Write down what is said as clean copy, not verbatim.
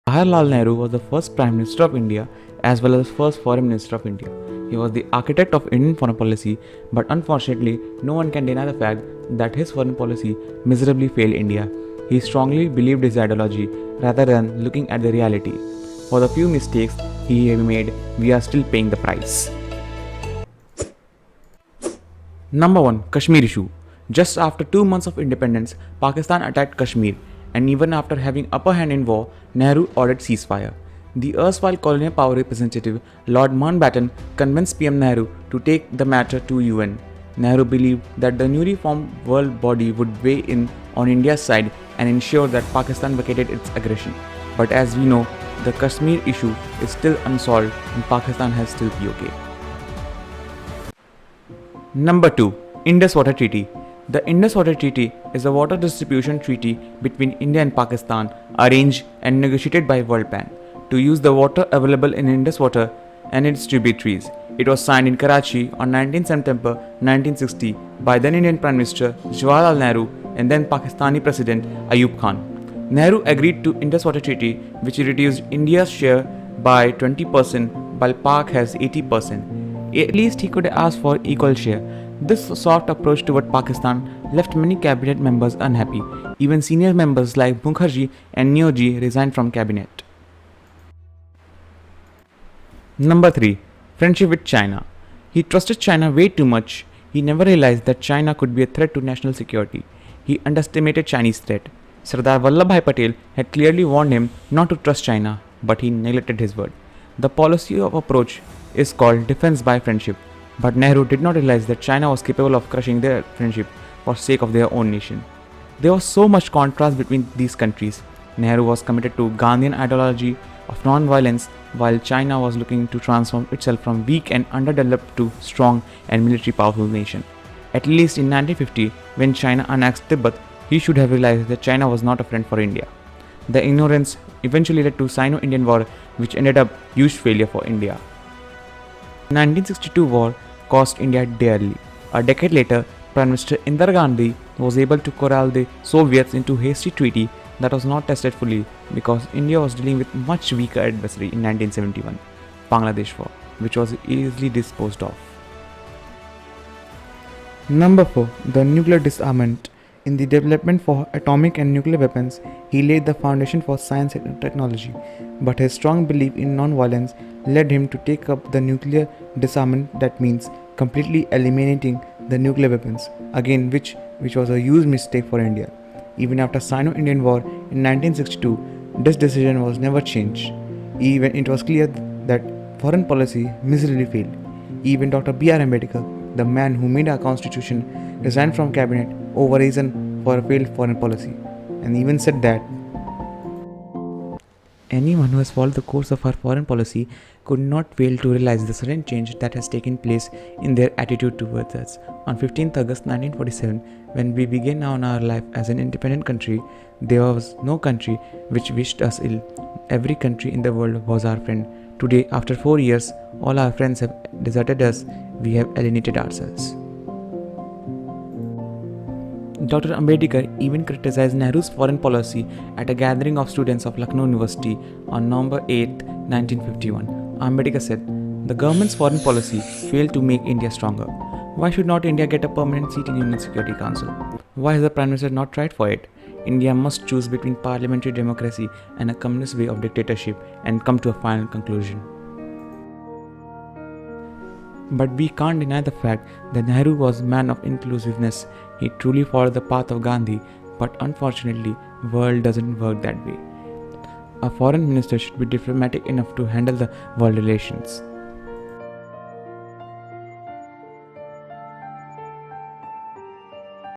Jawaharlal Nehru was the first Prime Minister of India as well as first Foreign Minister of India. He was the architect of Indian foreign policy, but unfortunately, no one can deny the fact that his foreign policy miserably failed India. He strongly believed his ideology rather than looking at the reality. For the few mistakes he made, we are still paying the price. Number 1. Kashmir issue. Just after 2 months of independence, Pakistan attacked Kashmir, and even after having upper hand in war, Nehru ordered ceasefire. The erstwhile colonial power representative Lord Mountbatten convinced PM Nehru to take the matter to UN. Nehru believed that the newly formed world body would weigh in on India's side and ensure that Pakistan vacated its aggression. But as we know, the Kashmir issue is still unsolved and Pakistan has still POK. Number 2. Indus Water Treaty. The Indus Water Treaty is a water distribution treaty between India and Pakistan arranged and negotiated by World Bank to use the water available in Indus Water and its tributaries. It was signed in Karachi on 19 September 1960 by then Indian Prime Minister Jawaharlal Nehru and then Pakistani President Ayub Khan. Nehru agreed to Indus Water Treaty, which reduced India's share by 20% while Pak has 80%. At least he could ask for equal share. This soft approach toward Pakistan left many cabinet members unhappy. Even senior members like Mukherjee and Neoji resigned from cabinet. Number 3. Friendship with China. He trusted China way too much. He never realized that China could be a threat to national security. He underestimated Chinese threat. Sardar Vallabhbhai Patel had clearly warned him not to trust China, but he neglected his word. The policy of approach is called defense by friendship. But Nehru did not realize that China was capable of crushing their friendship for sake of their own nation. There was so much contrast between these countries. Nehru was committed to Gandhian ideology of non-violence, while China was looking to transform itself from weak and underdeveloped to strong and military powerful nation. At least in 1950, when China annexed Tibet, he should have realized that China was not a friend for India. The ignorance eventually led to Sino-Indian War, which ended up huge failure for India. The 1962 war cost India dearly. A decade later, Prime Minister Indira Gandhi was able to corral the Soviets into a hasty treaty that was not tested fully because India was dealing with much weaker adversary in 1971, Bangladesh War, which was easily disposed of. Number 4. The nuclear disarmament. In the development for atomic and nuclear weapons, he laid the foundation for science and technology, but his strong belief in non-violence led him to take up the nuclear disarmament, that means completely eliminating the nuclear weapons, again which was a huge mistake for India. Even after Sino-Indian War in 1962, this decision was never changed. Even it was clear that foreign policy miserably failed. Even Dr. B.R. Ambedkar, the man who made our constitution, resigned from cabinet over reason for a failed foreign policy, and even said that anyone who has followed the course of our foreign policy could not fail to realize the sudden change that has taken place in their attitude towards us. On 15th August 1947, when we began on our life as an independent country, there was no country which wished us ill. Every country in the world was our friend. Today, after 4 years, all our friends have deserted us. We have alienated ourselves. Dr. Ambedkar even criticized Nehru's foreign policy at a gathering of students of Lucknow University on November 8, 1951. Ambedkar said, "The government's foreign policy failed to make India stronger. Why should not India get a permanent seat in Union Security Council? Why has the Prime Minister not tried for it? India must choose between parliamentary democracy and a communist way of dictatorship and come to a final conclusion." But we can't deny the fact that Nehru was a man of inclusiveness. He truly followed the path of Gandhi, but unfortunately, the world doesn't work that way. A foreign minister should be diplomatic enough to handle the world relations.